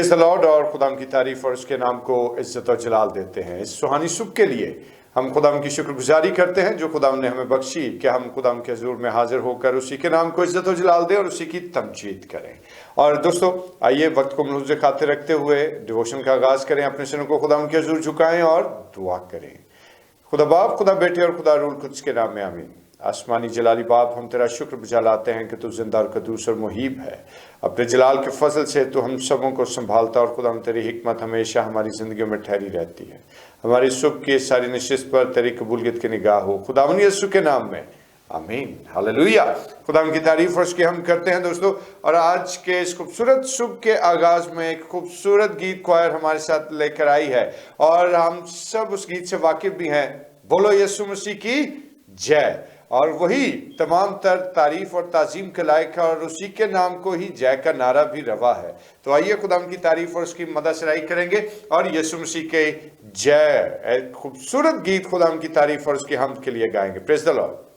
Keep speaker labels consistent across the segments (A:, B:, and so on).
A: Praise the Lord और खुदाम की तारीफ और उसके नाम को इज्जत और जलाल देते हैं। इस सुहानी सुबह के लिए हम खुदाम की शुक्रगुजारी करते हैं जो खुदाम ने हमें बख्शी कि हम खुदाम के हुजूर में हाजिर होकर उसी के नाम को इज्जत और जलाल दें और उसी की तमजीद करें। और दोस्तों आइए वक्त को मलहूज़ खाते रखते हुए डिवोशन का आगाज़ करें। अपने सिरों को खुदाम के हुजूर झुकाएं और दुआ करें। खुदा बाप, खुदा बेटे और खुदा रूह कुद्स के नाम में आमीन। आसमानी जलाली बाप, हम तेरा शुक्र गुजार लाते हैं कि तू जिंदा और कदूस और मुहीब है। अपने जलाल के फजल से तू हम सबों को संभालता और खुदा तेरी हिकमत हमेशा हमारी ज़िंदगी में ठहरी रहती है। हमारी सुबह की सारी नशिस्त पर तेरी कबूलियत की निगाह हो, खुदावंद यीशु के नाम में आमीन। हालेलुया। खुदा की तारीफ और उसकी हम करते हैं दोस्तों। और आज के इस खूबसूरत सुबह के आगाज में एक खूबसूरत गीत क्वायर हमारे साथ लेकर आई है और हम सब उस गीत से वाकिफ भी हैं। बोलो यीशु मसीह की जय। और वही तमाम तर तारीफ और ताजीम के लायक है और उसी के नाम को ही जय का नारा भी रवा है। तो आइए खुदाम की तारीफ और उसकी मदद सराई करेंगे और यीशु मसीह के जय एक खूबसूरत गीत खुदाम की तारीफ और उसकी हमद के लिए गाएंगे। Praise the Lord.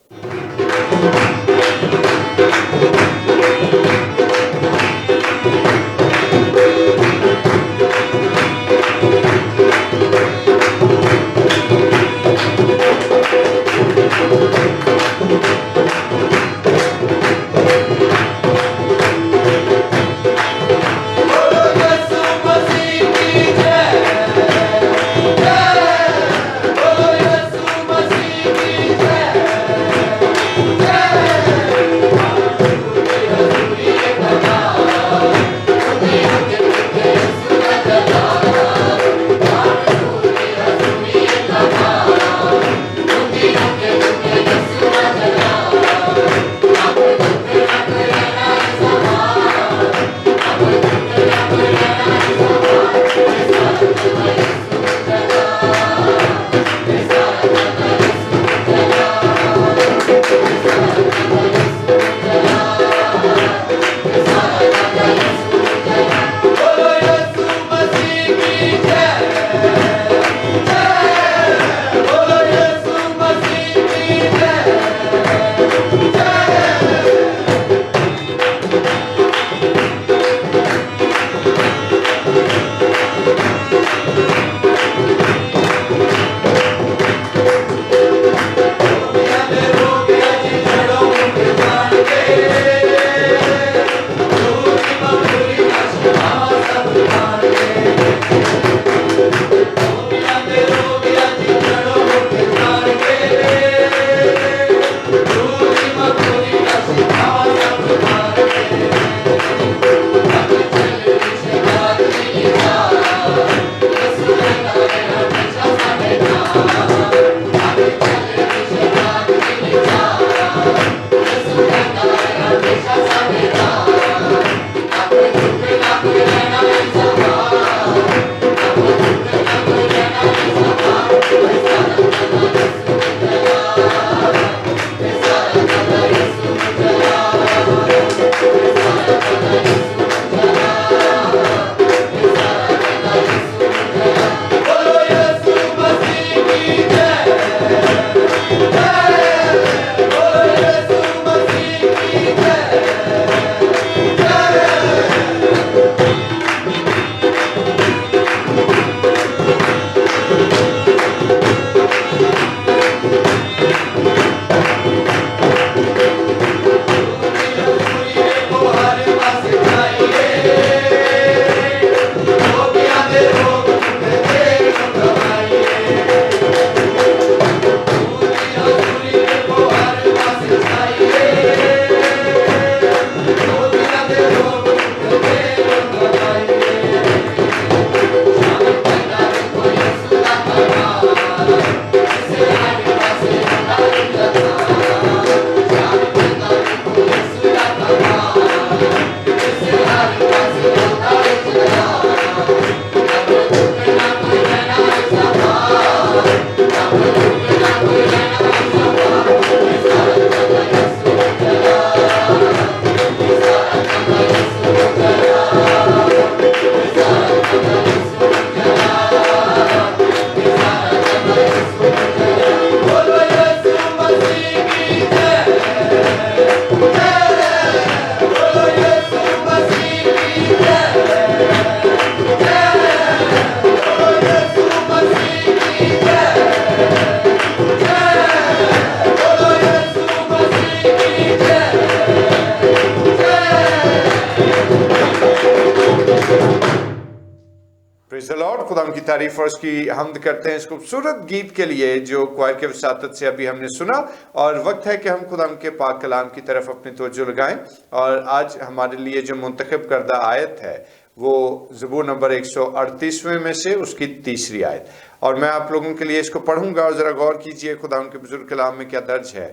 A: तारीफ और उसकी हम्द करते हैं इस खूबसूरत गीत के लिए जो क्वायर के वसातत से अभी हमने सुना। और वक्त है कि हम खुदा के पाक कलाम की तरफ अपनी तवज्जो लगाएं। और आज हमारे लिए जो मुंतखब करदा आयत है वो ज़बूर नंबर 138वें में से उसकी तीसरी आयत, और मैं आप लोगों के लिए इसको पढ़ूंगा। और ज़रा गौर कीजिए खुदा के बुजुर्ग कलाम में क्या दर्ज है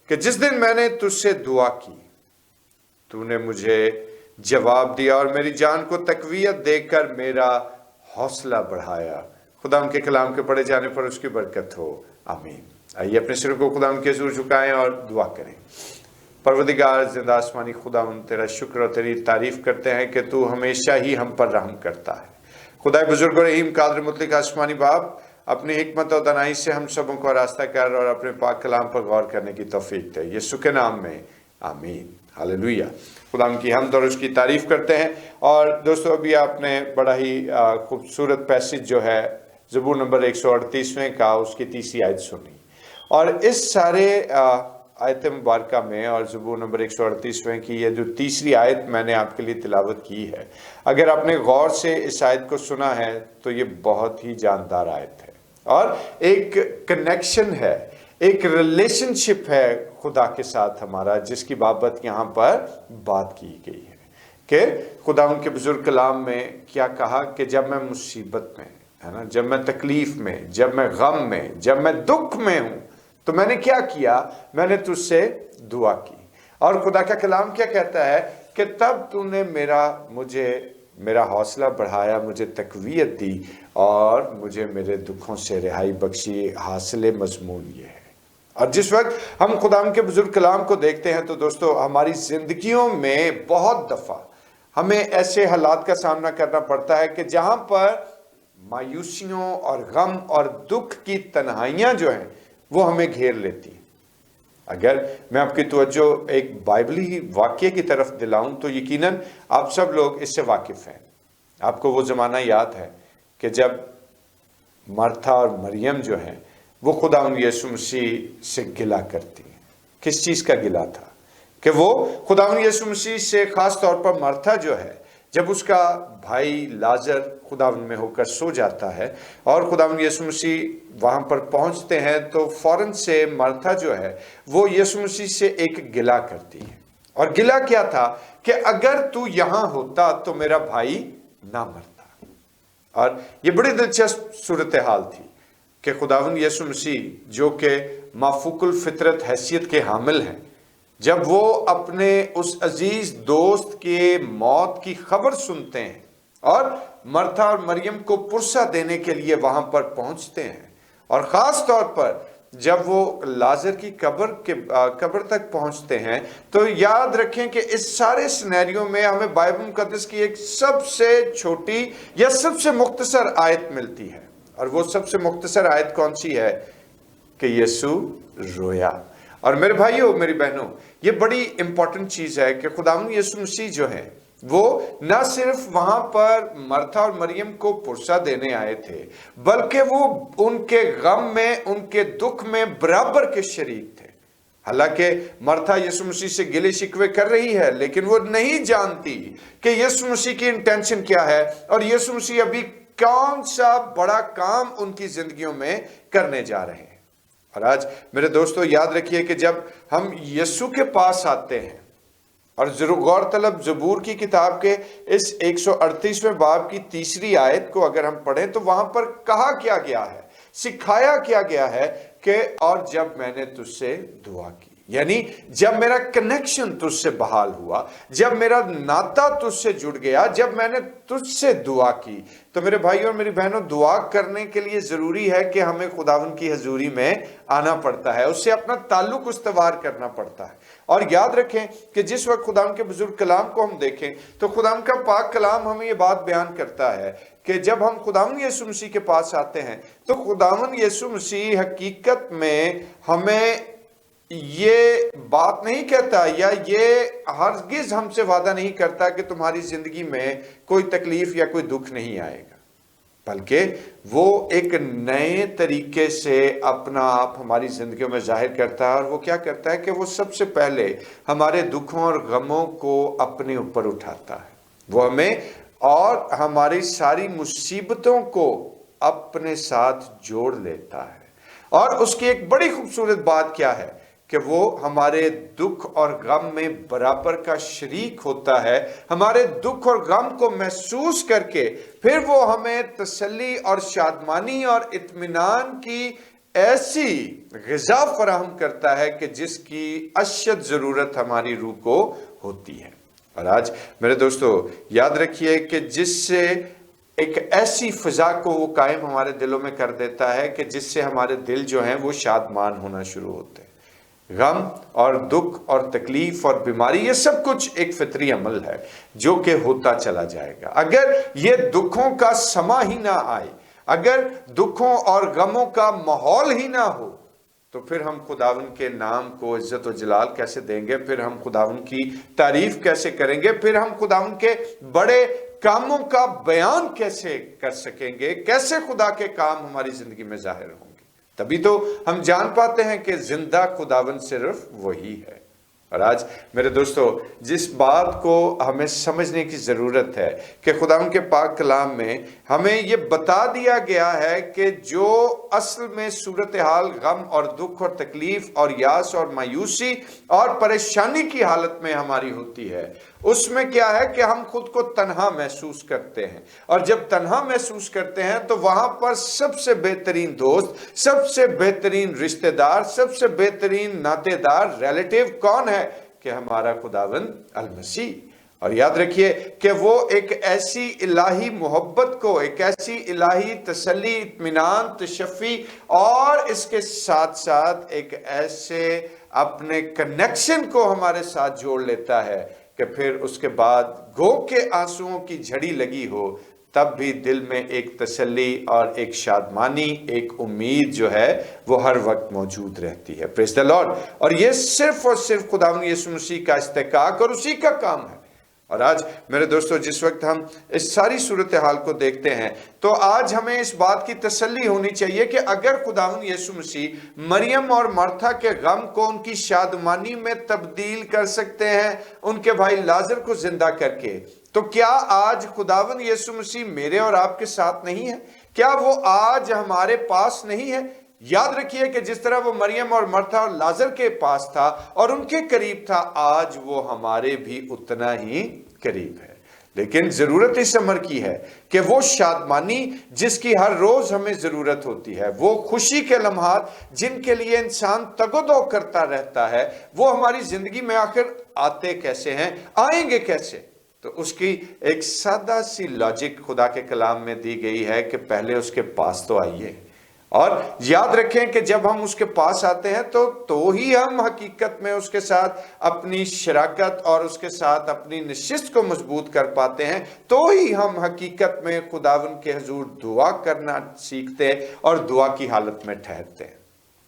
A: कि जिस दिन मैंने तुझसे दुआ की तूने मुझे जवाब दिया और मेरी जान को तकवीयत देकर मेरा हौसला बढ़ाया। खुदा के कलाम के पढ़े जाने पर उसकी बरकत हो, आमीन। आइए अपने सिर को खुदा के हुज़ूर झुकाएं और दुआ करें। परवरदिगार जिंदा आसमानी खुदा, तेरा शुक्र और तेरी तारीफ करते हैं कि तू हमेशा ही हम पर रहम करता है। खुदा बुजुर्ग और रहीम कादिर मुतलक आसमानी बाप, अपनी हिकमत और दनाई से हम सबों को रास्ता कर और अपने पाक कलाम पर गौर करने की तौफीक दे, यीशु के नाम में, आमीन। हालेलुया। खुदा की हमद और उसकी तारीफ करते हैं। और दोस्तों, अभी आपने बड़ा ही खूबसूरत पैसेज जो है ज़बूर नंबर 138वें का उसकी तीसरी आयत सुनी। और इस सारे आयत मुबारका में और ज़बूर नंबर 138वें की ये जो तीसरी आयत मैंने आपके लिए तिलावत की है, अगर आपने गौर से इस आयत को सुना है तो ये बहुत ही जानदार आयत है और एक कनेक्शन है, एक रिलेशनशिप है खुदा के साथ हमारा, जिसकी बाबत यहाँ पर बात की गई है कि खुदा उनके बुजुर्ग कलाम में क्या कहा कि जब मैं मुसीबत में, है ना, जब मैं तकलीफ में, जब मैं गम में, जब मैं दुख में हूँ तो मैंने क्या किया, मैंने तुझसे दुआ की। और खुदा का कलाम क्या कहता है कि तब तूने मेरा हौसला बढ़ाया, मुझे तकवीयत दी और मुझे मेरे दुखों से रिहाई बख्शी। हासिल मजमून ये है। और जिस वक्त हम खुदा के बुजुर्ग कलाम को देखते हैं तो दोस्तों, हमारी जिंदगियों में बहुत दफा हमें ऐसे हालात का सामना करना पड़ता है कि जहां पर मायूसियों और गम और दुख की तन्हाइयां जो हैं वो हमें घेर लेती हैं। अगर मैं आपकी तवज्जो एक बाइबली वाक्य की तरफ दिलाऊं तो यकीनन आप सब लोग इससे वाकिफ हैं। आपको वो ज़माना याद है कि जब मार्था और मरियम जो हैं वो खुदा यीशु मसीह से गिला करती हैं। किस चीज़ का गिला था कि वो खुदा यीशु मसीह से ख़ास तौर पर मार्था जो है, जब उसका भाई लाजर खुदा में होकर सो जाता है और खुदा यीशु मसीह वहाँ पर पहुँचते हैं तो फ़ौरन से मार्था जो है वो यीशु मसीह से एक गिला करती है। और गिला क्या था कि अगर तू यहाँ होता तो मेरा भाई ना मरता। और ये बड़ी दिलचस्प सूरत हाल थी कि खुदावंद यीशु मसीह जो कि माफूकुल फितरत हैसियत के हामिल हैं, जब वो अपने उस अजीज दोस्त के मौत की खबर सुनते हैं और मार्था और मरियम को पुरसा देने के लिए वहां पर पहुंचते हैं, और खास तौर पर जब वो लाजर की कब्र तक पहुंचते हैं, तो याद रखें कि इस सारे सिनेरियो में हमें बाइबल मुकद्दस की एक सबसे छोटी या सबसे मुख्तसर आयत मिलती है। और वो सबसे मुख्तसर आयत कौन सी है कि यीशु रोया। और मेरे भाइयों, मेरी बहनों, ये बड़ी इंपॉर्टेंट चीज है कि खुदावंद यीशु मसीह जो है वो न सिर्फ वहां पर मार्था और मरियम को पुरसा देने आए थे, बल्कि वो उनके गम में, उनके दुख में बराबर के शरीक थे। हालांकि मार्था यीशु मसीह से गिले शिकवे कर रही है, लेकिन वो नहीं जानती कि यीशु मसीह की इंटेंशन क्या है और यीशु मसीह अभी कौन सा बड़ा काम उनकी जिंदगियों में करने जा रहे हैं। और आज मेरे दोस्तों, याद रखिए कि जब हम यीशु के पास आते हैं, और गौरतलब ज़बूर की किताब के इस 138वें बाब की तीसरी आयत को अगर हम पढ़ें तो वहां पर कहा क्या गया है, सिखाया क्या गया है कि और जब मैंने तुझसे दुआ की, यानी जब मेरा कनेक्शन तुझसे बहाल हुआ, जब मेरा नाता तुझसे जुड़ गया, जब मैंने तुझसे दुआ की। तो मेरे भाई और मेरी बहनों, दुआ करने के लिए जरूरी है कि हमें खुदावंद की हजूरी में आना पड़ता है, उससे अपना ताल्लुक उस्तवार करना पड़ता है। और याद रखें कि जिस वक्त खुदावंद के बुजुर्ग कलाम को हम देखें तो खुदावंद का पाक कलाम हमें ये बात बयान करता है कि जब हम खुदावंद यीशु मसीह के पास आते हैं तो खुदावंद यीशु मसीह हकीकत में हमें ये बात नहीं कहता या ये हरगिज हमसे वादा नहीं करता कि तुम्हारी जिंदगी में कोई तकलीफ या कोई दुख नहीं आएगा, बल्कि वो एक नए तरीके से अपना आप हमारी जिंदगियों में जाहिर करता है। और वो क्या करता है कि वो सबसे पहले हमारे दुखों और गमों को अपने ऊपर उठाता है। वो हमें और हमारी सारी मुसीबतों को अपने साथ जोड़ लेता है। और उसकी एक बड़ी खूबसूरत बात क्या है कि वो हमारे दुख और गम में बराबर का शरीक होता है। हमारे दुख और गम को महसूस करके फिर वो हमें तसल्ली और शादमानी और इत्मीनान की ऐसी ग़िज़ा फराहम करता है कि जिसकी अशद ज़रूरत हमारी रूह को होती है। और आज मेरे दोस्तों याद रखिए कि जिससे एक ऐसी फ़िज़ा को वो कायम हमारे दिलों में कर देता है कि जिससे हमारे दिल जो हैं वो शादमान होना शुरू होते हैं। गम और दुख और तकलीफ और बीमारी ये सब कुछ एक फितरी अमल है जो कि होता चला जाएगा। अगर ये दुखों का समा ही ना आए, अगर दुखों और गमों का माहौल ही ना हो, तो फिर हम खुदावन के नाम को इज्जत और जलाल कैसे देंगे, फिर हम खुदावन की तारीफ कैसे करेंगे, फिर हम खुदावन के बड़े कामों का बयान कैसे कर सकेंगे, कैसे खुदा के काम हमारी जिंदगी में जाहिर होंगे। तभी तो हम जान पाते हैं कि जिंदा खुदावन सिर्फ वही है। और आज मेरे दोस्तों जिस बात को हमें समझने की ज़रूरत है कि खुदावन के पाक कलाम में हमें ये बता दिया गया है कि जो असल में सूरत हाल गम और दुख और तकलीफ और यास और मायूसी और परेशानी की हालत में हमारी होती है, उसमें क्या है कि हम खुद को तन्हा महसूस करते हैं। और जब तन्हा महसूस करते हैं तो वहां पर सबसे बेहतरीन दोस्त, सबसे बेहतरीन रिश्तेदार, सबसे बेहतरीन नातेदार, रिलेटिव कौन है कि हमारा खुदावंद अल मसीह। और याद रखिए कि वो एक ऐसी इलाही मोहब्बत को, एक ऐसी इलाही तसल्ली, इत्मीनान, तशफ़ी और इसके साथ साथ एक ऐसे अपने कनेक्शन को हमारे साथ जोड़ लेता है कि फिर उसके बाद गो के आंसुओं की झड़ी लगी हो तब भी दिल में एक तसल्ली और एक शादमानी, एक उम्मीद जो है वो हर वक्त मौजूद रहती है। Praise the Lord. और ये सिर्फ और सिर्फ खुदावंद यीशु मसीह का इस्तेकाक और उसी का काम है। और आज मेरे दोस्तों जिस वक्त हम इस सारी सूरत हाल को देखते हैं तो आज हमें इस बात की तसल्ली होनी चाहिए कि अगर खुदावंद यीशु मसीह मरियम और मार्था के गम को उनकी शादमानी में तब्दील कर सकते हैं उनके भाई लाजर को जिंदा करके, तो क्या आज खुदावंद यीशु मसीह मेरे और आपके साथ नहीं है? क्या वो आज हमारे पास नहीं है? याद रखिए कि जिस तरह वो मरियम और मार्था और लाजर के पास था और उनके करीब था, आज वो हमारे भी उतना ही करीब है। लेकिन जरूरत इस अमर की है कि वो शादमानी जिसकी हर रोज हमें जरूरत होती है, वो खुशी के लम्हात जिनके लिए इंसान तगोदो करता रहता है, वो हमारी जिंदगी में आखिर आते कैसे हैं, आएंगे कैसे? तो उसकी एक सादा सी लॉजिक खुदा के कलाम में दी गई है कि पहले उसके पास तो आइए। और याद रखें कि जब हम उसके पास आते हैं तो ही हम हकीकत में उसके साथ अपनी शराकत और उसके साथ अपनी नशिस्त को मजबूत कर पाते हैं, तो ही हम हकीकत में खुदावन के हुजूर दुआ करना सीखते हैं और दुआ की हालत में ठहरते हैं।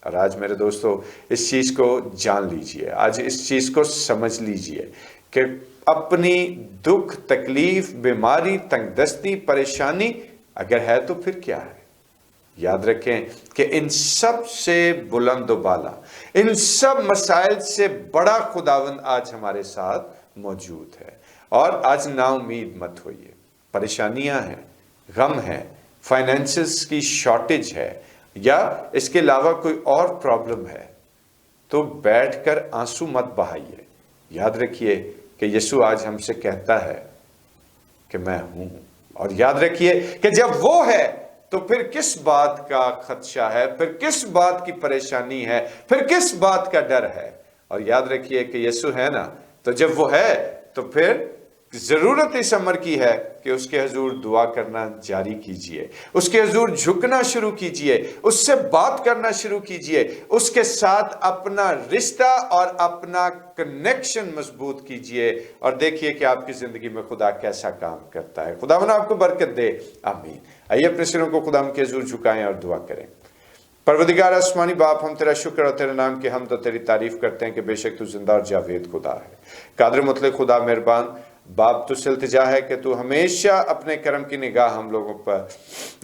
A: और आज मेरे दोस्तों इस चीज को जान लीजिए, आज इस चीज को समझ लीजिए कि अपनी दुख, तकलीफ, बीमारी, तंगदस्ती, परेशानी अगर है तो फिर क्या है? याद रखें कि इन सब से बुलंद बाला, इन सब मसाइल से बड़ा खुदावंद आज हमारे साथ मौजूद है। और आज ना उम्मीद मत होइए। परेशानियां हैं, गम है, फाइनेंसेस की शॉर्टेज है या इसके अलावा कोई और प्रॉब्लम है, तो बैठकर आंसू मत बहाइए। याद रखिए कि यीशु आज हमसे कहता है कि मैं हूं। और याद रखिए कि जब वो है तो फिर किस बात का खदशा है, फिर किस बात की परेशानी है, फिर किस बात का डर है? और याद रखिए कि यीशु है ना, तो जब वो है तो फिर जरूरत इस अमर की है कि उसके हुजूर दुआ करना जारी कीजिए, उसके हुजूर झुकना शुरू कीजिए, उससे बात करना शुरू कीजिए, उसके साथ अपना रिश्ता और अपना कनेक्शन मजबूत कीजिए और देखिए कि आपकी जिंदगी में खुदा कैसा काम करता है। खुदावन आपको बरकत दे, आमीन। आइए अपने सिरों को खुदा के हुजूर झुकाएं और दुआ करें। परवरदिगार आसमानी बाप, हम तेरा शुक्र और तेरे नाम की हम तो तेरी तारीफ करते हैं कि बेशक तू जिंदा और जावेद खुदा है। कादर मुतलक खुदा मेहरबान बाप, तुझसे इल्तिजा है कि तू हमेशा अपने करम की निगाह हम लोगों पर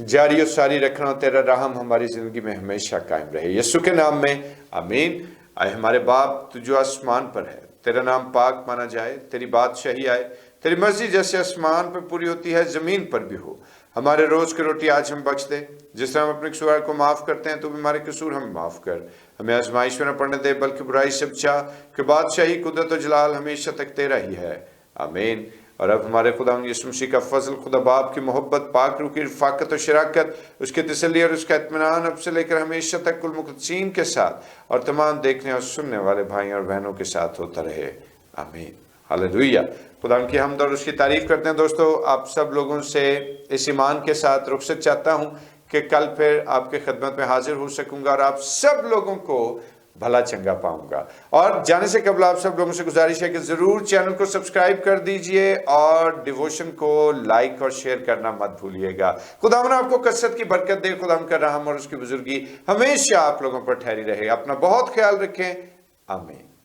A: जारी और सारी रखना, तेरा रहम हमारी जिंदगी में हमेशा कायम रहे, यीशु के नाम में आमीन। आए हमारे बाप, तू जो आसमान पर है, तेरा नाम पाक माना जाए, तेरी बादशाही आए, तेरी मर्जी जैसे आसमान पर पूरी होती है जमीन पर भी हो। ہمارے روز کی روٹی آج ہم بخش دے، جس طرح ہم اپنے قصور کو معاف کرتے ہیں تو بھی ہمارے قصور ہمیں معاف کر، ہمیں آزمائش میں نہ پڑنے دے بلکہ برائی سے بچا، کہ بادشاہی، قدرت و جلال ہمیشہ تک تیرا ہی ہے، آمین۔ اور اب ہمارے خدا یسوع مسیح کا فضل، خدا باپ کی محبت، پاک روح کی رفاقت و شراکت، اس کی تسلی اور اس کا اطمینان اب سے لے کر ہمیشہ تک کل مقدسین کے ساتھ اور تمام دیکھنے اور سننے والے بھائیوں اور بہنوں کے ساتھ ہوتا رہے، آمین، ہاللویہ۔ خدا کی حمد اور اس کی تعریف کرتے ہیں۔ دوستو، آپ سب لوگوں سے اس ایمان کے ساتھ رخصت چاہتا ہوں کہ کل پھر آپ کے خدمت میں حاضر ہو سکوں گا اور آپ سب لوگوں کو بھلا چنگا پاؤں گا۔ اور جانے سے قبل آپ سب لوگوں سے گزارش ہے کہ ضرور چینل کو سبسکرائب کر دیجئے اور ڈیووشن کو لائک اور شیئر کرنا مت بھولیے گا۔ خداوند آپ کو کثرت کی برکت دے، خداوند کا رحم اور اس کی بزرگی ہمیشہ آپ لوگوں پر ٹھہری رہے۔ اپنا بہت خیال رکھیں، آمین۔